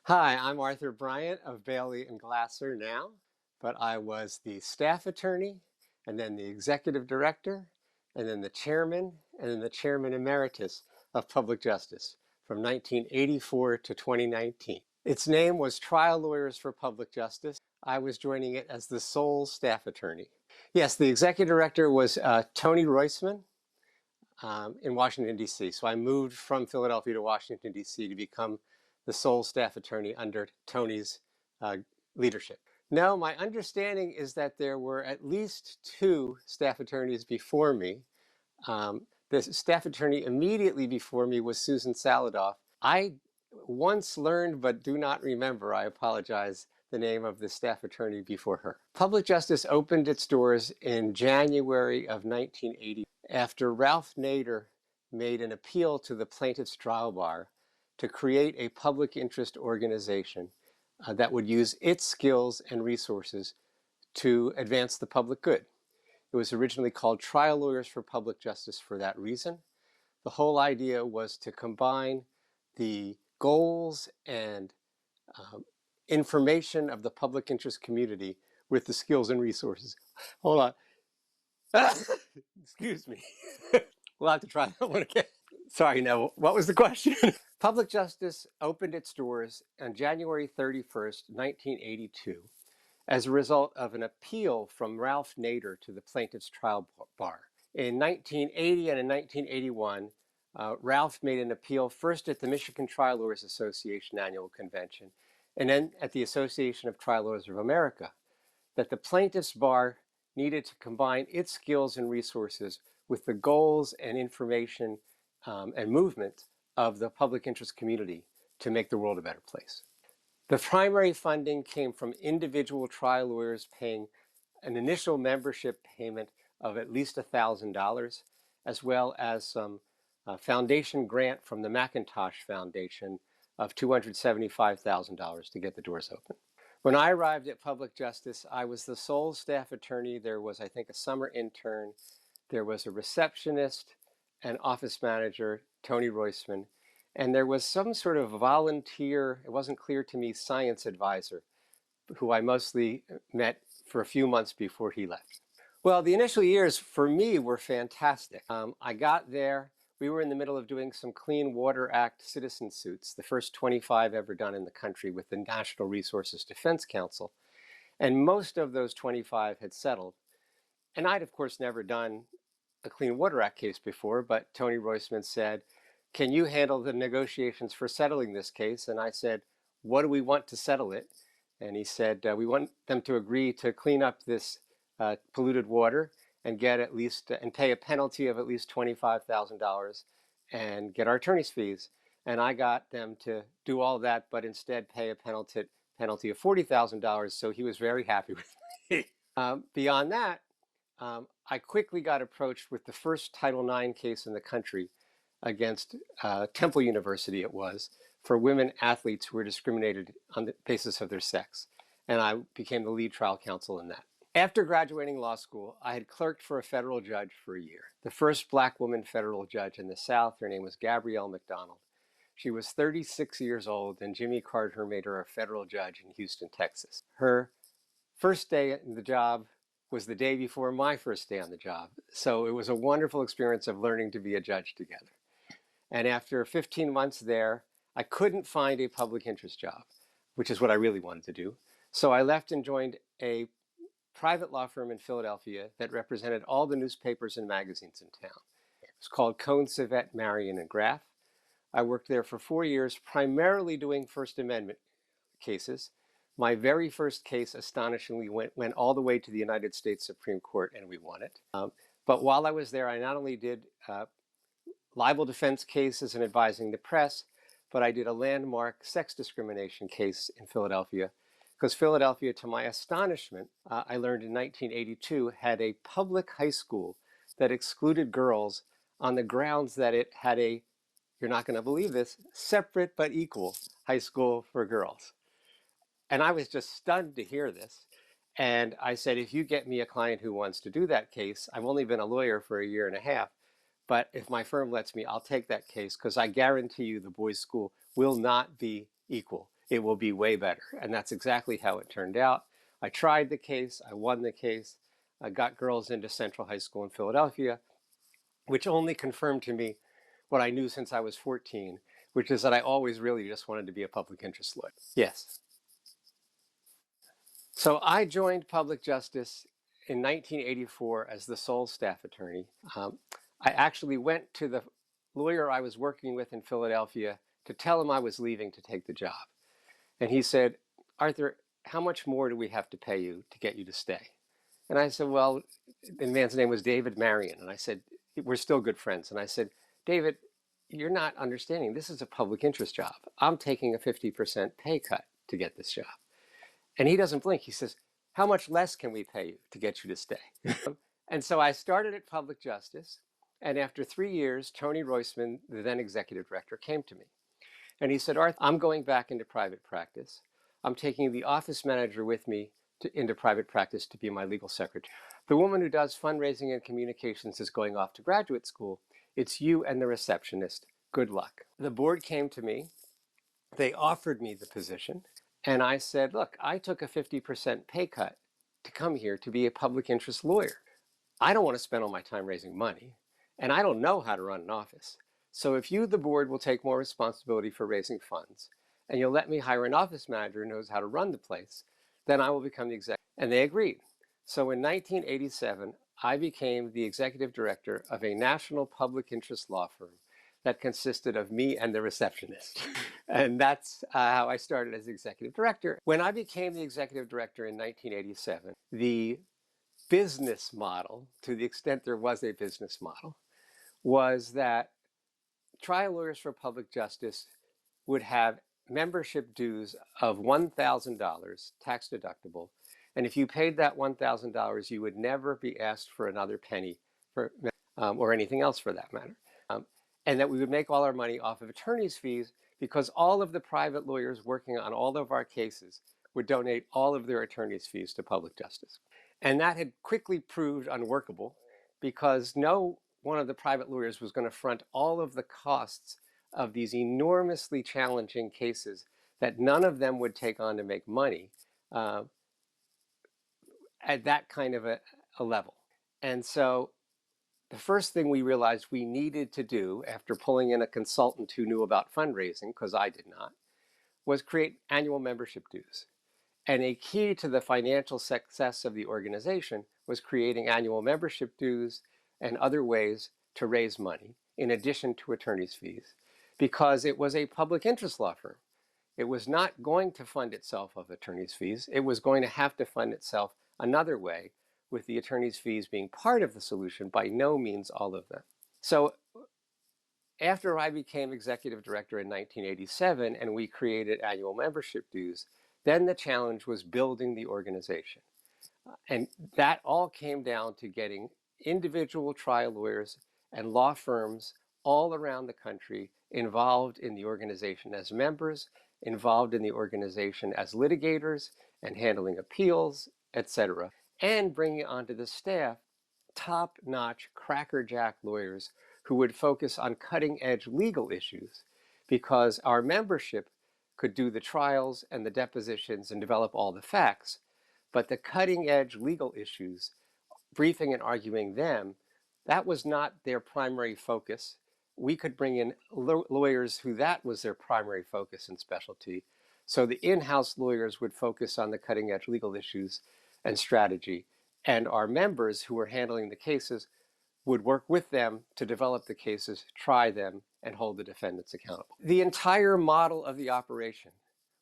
Hi, I'm Arthur Bryant of Bailey and Glasser now, but I was the staff attorney and then the executive director and then the chairman and then the chairman emeritus of public justice from 1984 to 2019. Its name was Trial Lawyers for Public Justice. I was joining it as the sole staff attorney. Yes, the executive director was Tony Roisman in Washington, D.C. So I moved from Philadelphia to Washington, D.C. to become the sole staff attorney under Tony's uh, leadership. No, my understanding is that there were at least two staff attorneys before me. The staff attorney immediately before me was Susan Saladoff. I once learned but do not remember, I apologize, the name of the staff attorney before her. Public Justice opened its doors in January of 1980 after Ralph Nader made an appeal to the plaintiff's trial bar to create a public interest organization that would use its skills and resources to advance the public good. It was originally called Trial Lawyers for Public Justice for that reason. The whole idea was to combine the goals and information of the public interest community with the skills and resources. Hold on. Excuse me. We'll have to try that one again. Sorry, no. What was the question? Public Justice opened its doors on January 31st, 1982, as a result of an appeal from Ralph Nader to the plaintiff's trial bar. In 1980 and in 1981, Ralph made an appeal first at the Michigan Trial Lawyers Association annual convention and then at the Association of Trial Lawyers of America that the plaintiff's bar needed to combine its skills and resources with the goals and information and movement of the public interest community to make the world a better place. The primary funding came from individual trial lawyers paying an initial membership payment of at least $1,000, as well as some foundation grant from the McIntosh Foundation of $275,000 to get the doors open. When I arrived at Public Justice, I was the sole staff attorney. There was, I think, a summer intern. There was a receptionist, an office manager, Tony Roisman, and there was some sort of volunteer, it wasn't clear to me, science advisor, who I mostly met for a few months before he left. Well, the initial years for me were fantastic. I got there. We were in the middle of doing some Clean Water Act citizen suits, the first 25 ever done in the country with the National Resources Defense Council. And most of those 25 had settled. And I'd, of course, never done a Clean Water Act case before, but Tony Roisman said, can you handle the negotiations for settling this case? And I said, what do we want to settle it? And he said, we want them to agree to clean up this polluted water and get at least and pay a penalty of at least $25,000 and get our attorney's fees. And I got them to do all that, but instead pay a penalty of $40,000. So he was very happy with me. Beyond that, I quickly got approached with the first Title IX case in the country against Temple University, it was, for women athletes who were discriminated on the basis of their sex. And I became the lead trial counsel in that. After graduating law school, I had clerked for a federal judge for a year. The first black woman federal judge in the South, her name was Gabrielle McDonald. She was 36 years old, and Jimmy Carter made her a federal judge in Houston, Texas. Her first day in the job was the day before my first day on the job. So it was a wonderful experience of learning to be a judge together. And after 15 months there, I couldn't find a public interest job, which is what I really wanted to do. So I left and joined a private law firm in Philadelphia that represented all the newspapers and magazines in town. It was called Cohn, Savett, Marion, and Graff. I worked there for 4 years, primarily doing First Amendment cases. My very first case, astonishingly, went all the way to the United States Supreme Court, and we won it. But while I was there, I not only did libel defense cases and advising the press, but I did a landmark sex discrimination case in Philadelphia. Because Philadelphia, to my astonishment, I learned in 1982, had a public high school that excluded girls on the grounds that it had a, you're not going to believe this, separate but equal high school for girls. And I was just stunned to hear this. And I said, if you get me a client who wants to do that case, I've only been a lawyer for a year and a half, but if my firm lets me, I'll take that case because I guarantee you the boys' school will not be equal. it will be way better. And that's exactly how it turned out. I tried the case, I won the case, I got girls into Central High School in Philadelphia, which only confirmed to me what I knew since I was 14, which is that I always really just wanted to be a public interest lawyer. Yes. So I joined public justice in 1984 as the sole staff attorney. I actually went to the lawyer I was working with in Philadelphia to tell him I was leaving to take the job. And he said, Arthur, how much more do we have to pay you to get you to stay? And I said, well, the man's name was David Marion. And I said, we're still good friends. And I said, David, you're not understanding. This is a public interest job. I'm taking a 50% pay cut to get this job. And he doesn't blink. He says, how much less can we pay you to get you to stay? And so I started at public justice. And after 3 years, Tony Roisman, the then executive director, came to me. And he said, Arthur, I'm going back into private practice. I'm taking the office manager with me into private practice to be my legal secretary. The woman who does fundraising and communications is going off to graduate school. It's you and the receptionist. Good luck. The board came to me. They offered me the position. And I said, look, I took a 50% pay cut to come here to be a public interest lawyer. I don't want to spend all my time raising money, and I don't know how to run an office. So if you, the board, will take more responsibility for raising funds, and you'll let me hire an office manager who knows how to run the place, then I will become the executive. And they agreed. So in 1987, I became the executive director of a national public interest law firm that consisted of me and the receptionist. And that's how I started as executive director. When I became the executive director in 1987, the business model, to the extent there was a business model, was that trial lawyers for public justice would have membership dues of $1,000 tax deductible. And if you paid that $1,000, you would never be asked for another penny or anything else for that matter. And that we would make all our money off of attorney's fees because all of the private lawyers working on all of our cases would donate all of their attorney's fees to public justice. And that had quickly proved unworkable because no one of the private lawyers was going to front all of the costs of these enormously challenging cases that none of them would take on to make money at that kind of a level. And so the first thing we realized we needed to do after pulling in a consultant who knew about fundraising, because I did not, was create annual membership dues. And a key to the financial success of the organization was creating annual membership dues and other ways to raise money in addition to attorney's fees, because it was a public interest law firm. It was not going to fund itself of attorney's fees. It was going to have to fund itself another way, with the attorney's fees being part of the solution, by no means all of them. So after I became executive director in 1987 and we created annual membership dues, then the challenge was building the organization. And that all came down to getting individual trial lawyers and law firms all around the country involved in the organization as members, involved in the organization as litigators and handling appeals, etc., and bringing onto the staff top-notch crackerjack lawyers who would focus on cutting-edge legal issues, because our membership could do the trials and the depositions and develop all the facts, but the cutting-edge legal issues, briefing and arguing them, that was not their primary focus. We could bring in lawyers who that was their primary focus and specialty. So the in-house lawyers would focus on the cutting-edge legal issues and strategy, and our members who were handling the cases would work with them to develop the cases, try them, and hold the defendants accountable. The entire model of the operation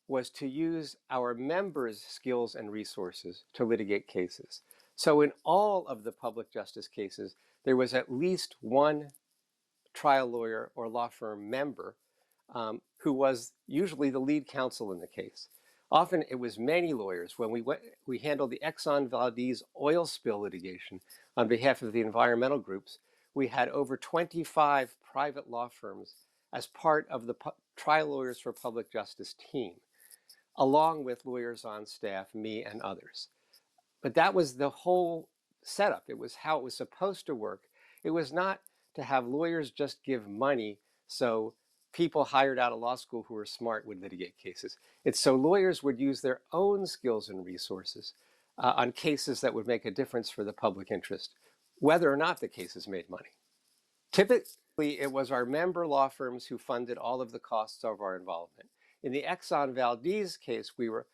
was to use our members' skills and resources to litigate cases. So in all of the public justice cases, there was at least one trial lawyer or law firm member who was usually the lead counsel in the case. Often it was many lawyers. When we handled the Exxon Valdez oil spill litigation on behalf of the environmental groups, we had over 25 private law firms as part of the trial lawyers for public justice team, along with lawyers on staff, me and others. But that was the whole setup. It was how it was supposed to work. It was not to have lawyers just give money so people hired out of law school who were smart would litigate cases. It's so lawyers would use their own skills and resources on cases that would make a difference for the public interest, whether or not the cases made money. Typically, it was our member law firms who funded all of the costs of our involvement. In the Exxon Valdez case, we were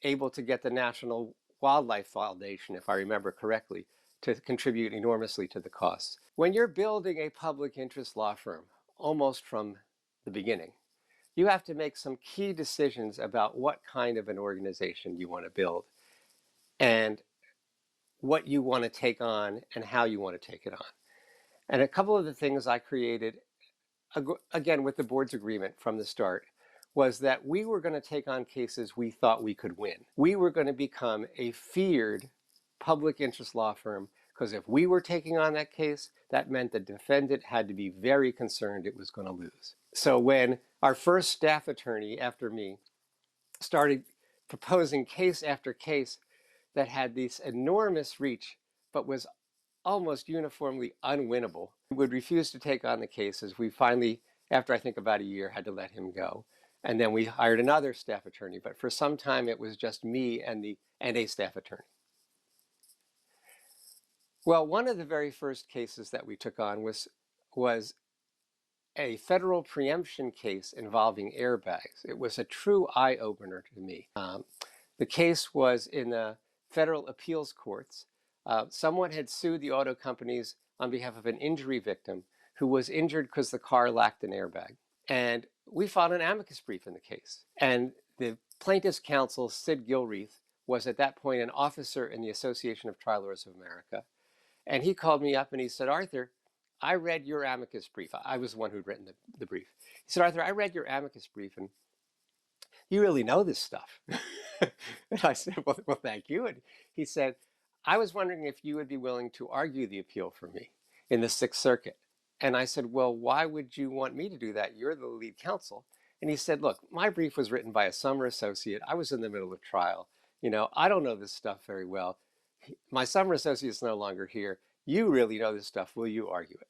able to get the National Wildlife Foundation, if I remember correctly, to contribute enormously to the costs. When you're building a public interest law firm, almost from the beginning, you have to make some key decisions about what kind of an organization you want to build and what you want to take on and how you want to take it on. And a couple of the things I created, again, with the board's agreement from the start, was that we were going to take on cases we thought we could win. We were going to become a feared public interest law firm because if we were taking on that case, that meant the defendant had to be very concerned it was going to lose. So when our first staff attorney after me started proposing case after case that had this enormous reach but was almost uniformly unwinnable, we would refuse to take on the cases. We finally, after I think about a year, had to let him go. And then we hired another staff attorney, but for some time it was just me and a staff attorney. Well, one of the very first cases that we took on was a federal preemption case involving airbags. It was a true eye-opener to me. The case was in the federal appeals courts. Someone had sued the auto companies on behalf of an injury victim who was injured because the car lacked an airbag. And we filed an amicus brief in the case. And the plaintiff's counsel, Sid Gilreath, was at that point an officer in the Association of Trial Lawyers of America. And he called me up and he said, Arthur, I read your amicus brief. I was the one who'd written the brief. He said, Arthur, I read your amicus brief and you really know this stuff. And I said, well, thank you. And he said, I was wondering if you would be willing to argue the appeal for me in the Sixth Circuit. And I said, well, why would you want me to do that? You're the lead counsel. And he said, look, my brief was written by a summer associate. I was in the middle of trial. I don't know this stuff very well. My summer associate's no longer here. You really know this stuff. Will you argue it?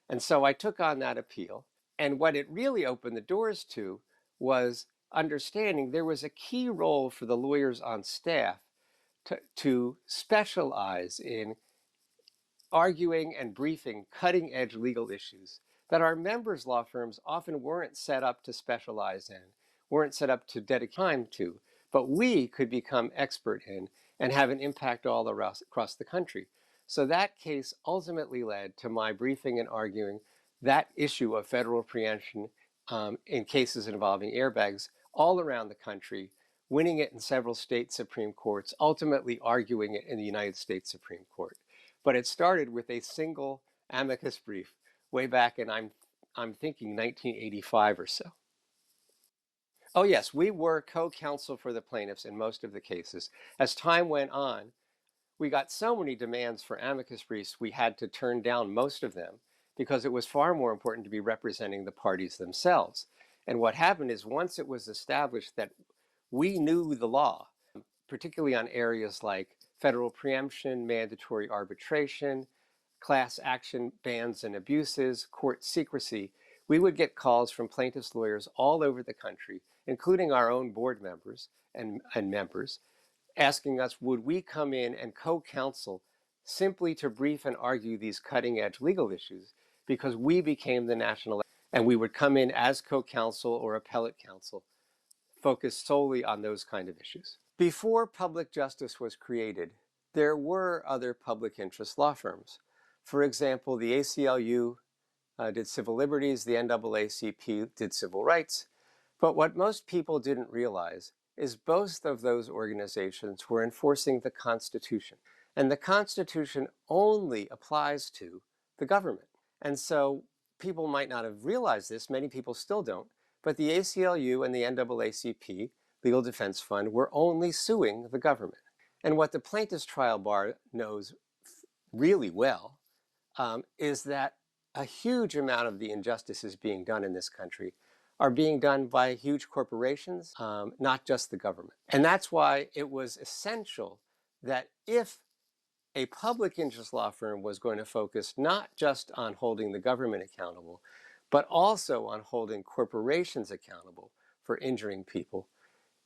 And so I took on that appeal. And what it really opened the doors to was understanding there was a key role for the lawyers on staff to specialize in arguing and briefing cutting-edge legal issues that our members' law firms often weren't set up to specialize in, weren't set up to dedicate time to, but we could become expert in and have an impact all across the country. So that case ultimately led to my briefing and arguing that issue of federal preemption in cases involving airbags all around the country, winning it in several state Supreme Courts, ultimately arguing it in the United States Supreme Court. But it started with a single amicus brief way back in, I'm thinking 1985 or so. Oh yes, we were co-counsel for the plaintiffs in most of the cases. As time went on, we got so many demands for amicus briefs, we had to turn down most of them because it was far more important to be representing the parties themselves. And what happened is once it was established that we knew the law, particularly on areas like federal preemption, mandatory arbitration, class action bans and abuses, court secrecy, we would get calls from plaintiffs' lawyers all over the country, including our own board members and members, asking us, would we come in and co-counsel simply to brief and argue these cutting-edge legal issues because we became the national, and we would come in as co-counsel or appellate counsel, focused solely on those kind of issues. Before public justice was created, there were other public interest law firms. For example, the ACLU did civil liberties, the NAACP did civil rights. But what most people didn't realize is both of those organizations were enforcing the Constitution. And the Constitution only applies to the government. And so people might not have realized this, many people still don't, but the ACLU and the NAACP, Legal Defense Fund, were only suing the government. And what the plaintiff's trial bar knows really well is that a huge amount of the injustices being done in this country are being done by huge corporations, not just the government. And that's why it was essential that if a public interest law firm was going to focus not just on holding the government accountable, but also on holding corporations accountable for injuring people,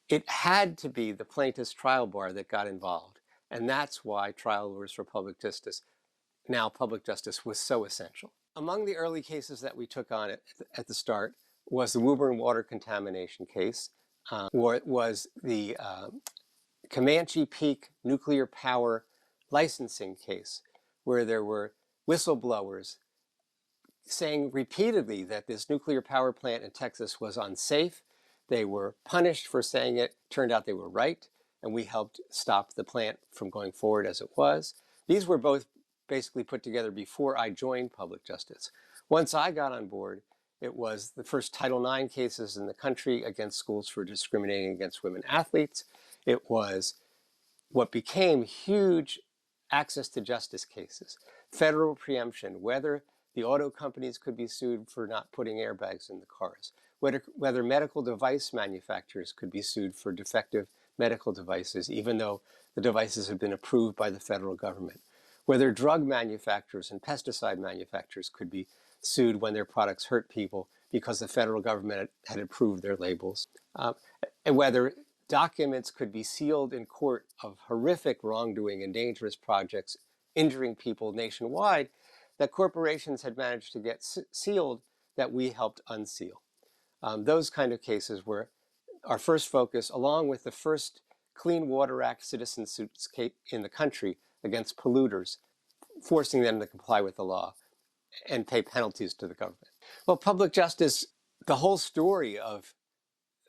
it had to be the plaintiff's trial bar that got involved. And that's why trial lawyers for public justice, now public justice, was so essential. Among the early cases that we took on at the start was the Woburn water contamination case, or it was the Comanche Peak nuclear power licensing case, where there were whistleblowers saying repeatedly that this nuclear power plant in Texas was unsafe. They were punished for saying it. Turned out they were right, and we helped stop the plant from going forward as it was. These were both basically put together before I joined public justice. Once I got on board, it was the first Title IX cases in the country against schools for discriminating against women athletes. It was what became huge access to justice cases, federal preemption, whether the auto companies could be sued for not putting airbags in the cars, whether medical device manufacturers could be sued for defective medical devices, even though the devices have been approved by the federal government, whether drug manufacturers and pesticide manufacturers could be sued when their products hurt people because the federal government had approved their labels, and whether documents could be sealed in court of horrific wrongdoing and dangerous projects injuring people nationwide that corporations had managed to get sealed that we helped unseal. Those kind of cases were our first focus, along with the first Clean Water Act citizen suits in the country against polluters, forcing them to comply with the law and pay penalties to the government. Well, public justice, the whole story of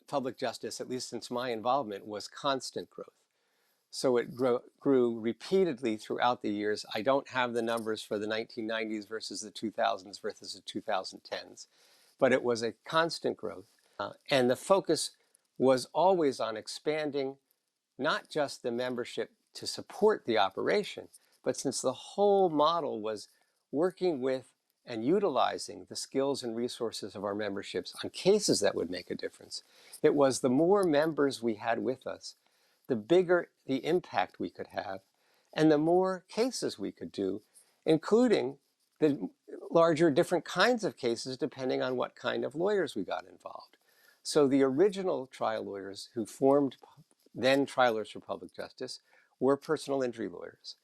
public justice, at least since my involvement, was constant growth. So it grew repeatedly throughout the years. I don't have the numbers for the 1990s versus the 2000s versus the 2010s, but it was a constant growth. And the focus was always on expanding not just the membership to support the operation, but since the whole model was working with and utilizing the skills and resources of our memberships on cases that would make a difference, it was the more members we had with us, the bigger the impact we could have, and the more cases we could do, including the larger different kinds of cases depending on what kind of lawyers we got involved. So the original trial lawyers who formed then trial lawyers for public justice were personal injury lawyers.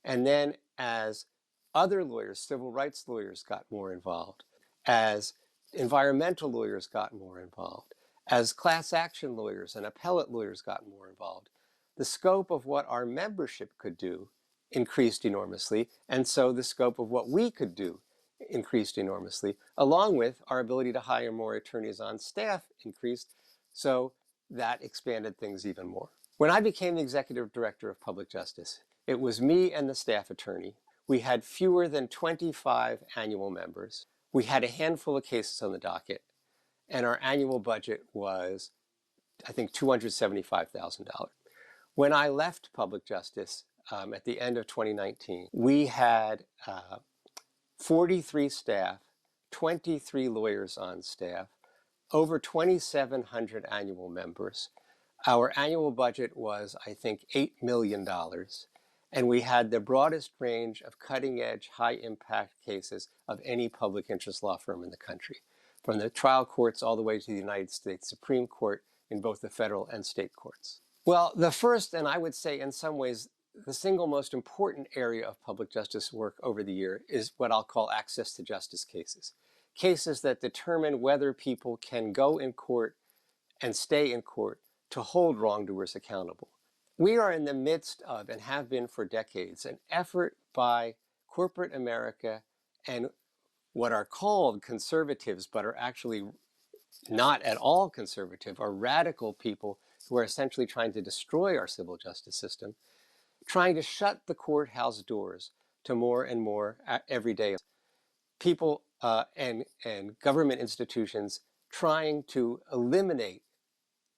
And then as other lawyers, civil rights lawyers, got more involved, as environmental lawyers got more involved, as class action lawyers and appellate lawyers got more involved, the scope of what our membership could do increased enormously, and so the scope of what we could do increased enormously, along with our ability to hire more attorneys on staff increased, so that expanded things even more. When I became the executive director of public justice, it was me and the staff attorney. We had fewer than 25 annual members. We had a handful of cases on the docket, and our annual budget was, I think, $275,000. When I left public justice at the end of 2019, we had 43 staff, 23 lawyers on staff, over 2,700 annual members. Our annual budget was, I think, $8 million. And we had the broadest range of cutting-edge, high-impact cases of any public interest law firm in the country, from the trial courts all the way to the United States Supreme Court in both the federal and state courts. Well, the first, and I would say in some ways, the single most important area of public justice work over the year is what I'll call access to justice cases. Cases that determine whether people can go in court and stay in court to hold wrongdoers accountable. We are in the midst of, and have been for decades, an effort by corporate America and what are called conservatives, but are actually not at all conservative, are radical people who are essentially trying to destroy our civil justice system, trying to shut the courthouse doors to more and more everyday people and government institutions trying to eliminate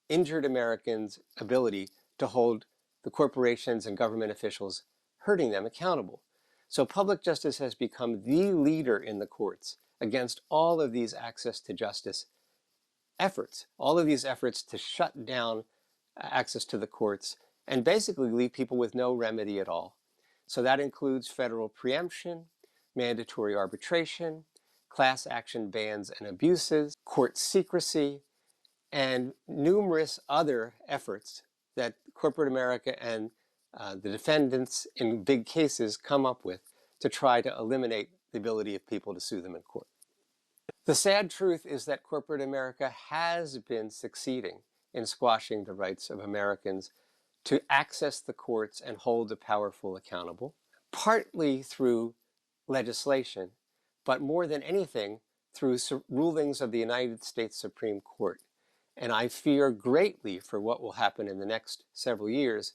injured Americans' ability to hold the corporations and government officials hurting them accountable. So public justice has become the leader in the courts against all of these access to justice efforts, all of these efforts to shut down access to the courts and basically leave people with no remedy at all. So that includes federal preemption, mandatory arbitration, class action bans and abuses, court secrecy, and numerous other efforts that corporate America and the defendants in big cases come up with to try to eliminate the ability of people to sue them in court. The sad truth is that corporate America has been succeeding in squashing the rights of Americans to access the courts and hold the powerful accountable, partly through legislation, but more than anything through rulings of the United States Supreme Court. And I fear greatly for what will happen in the next several years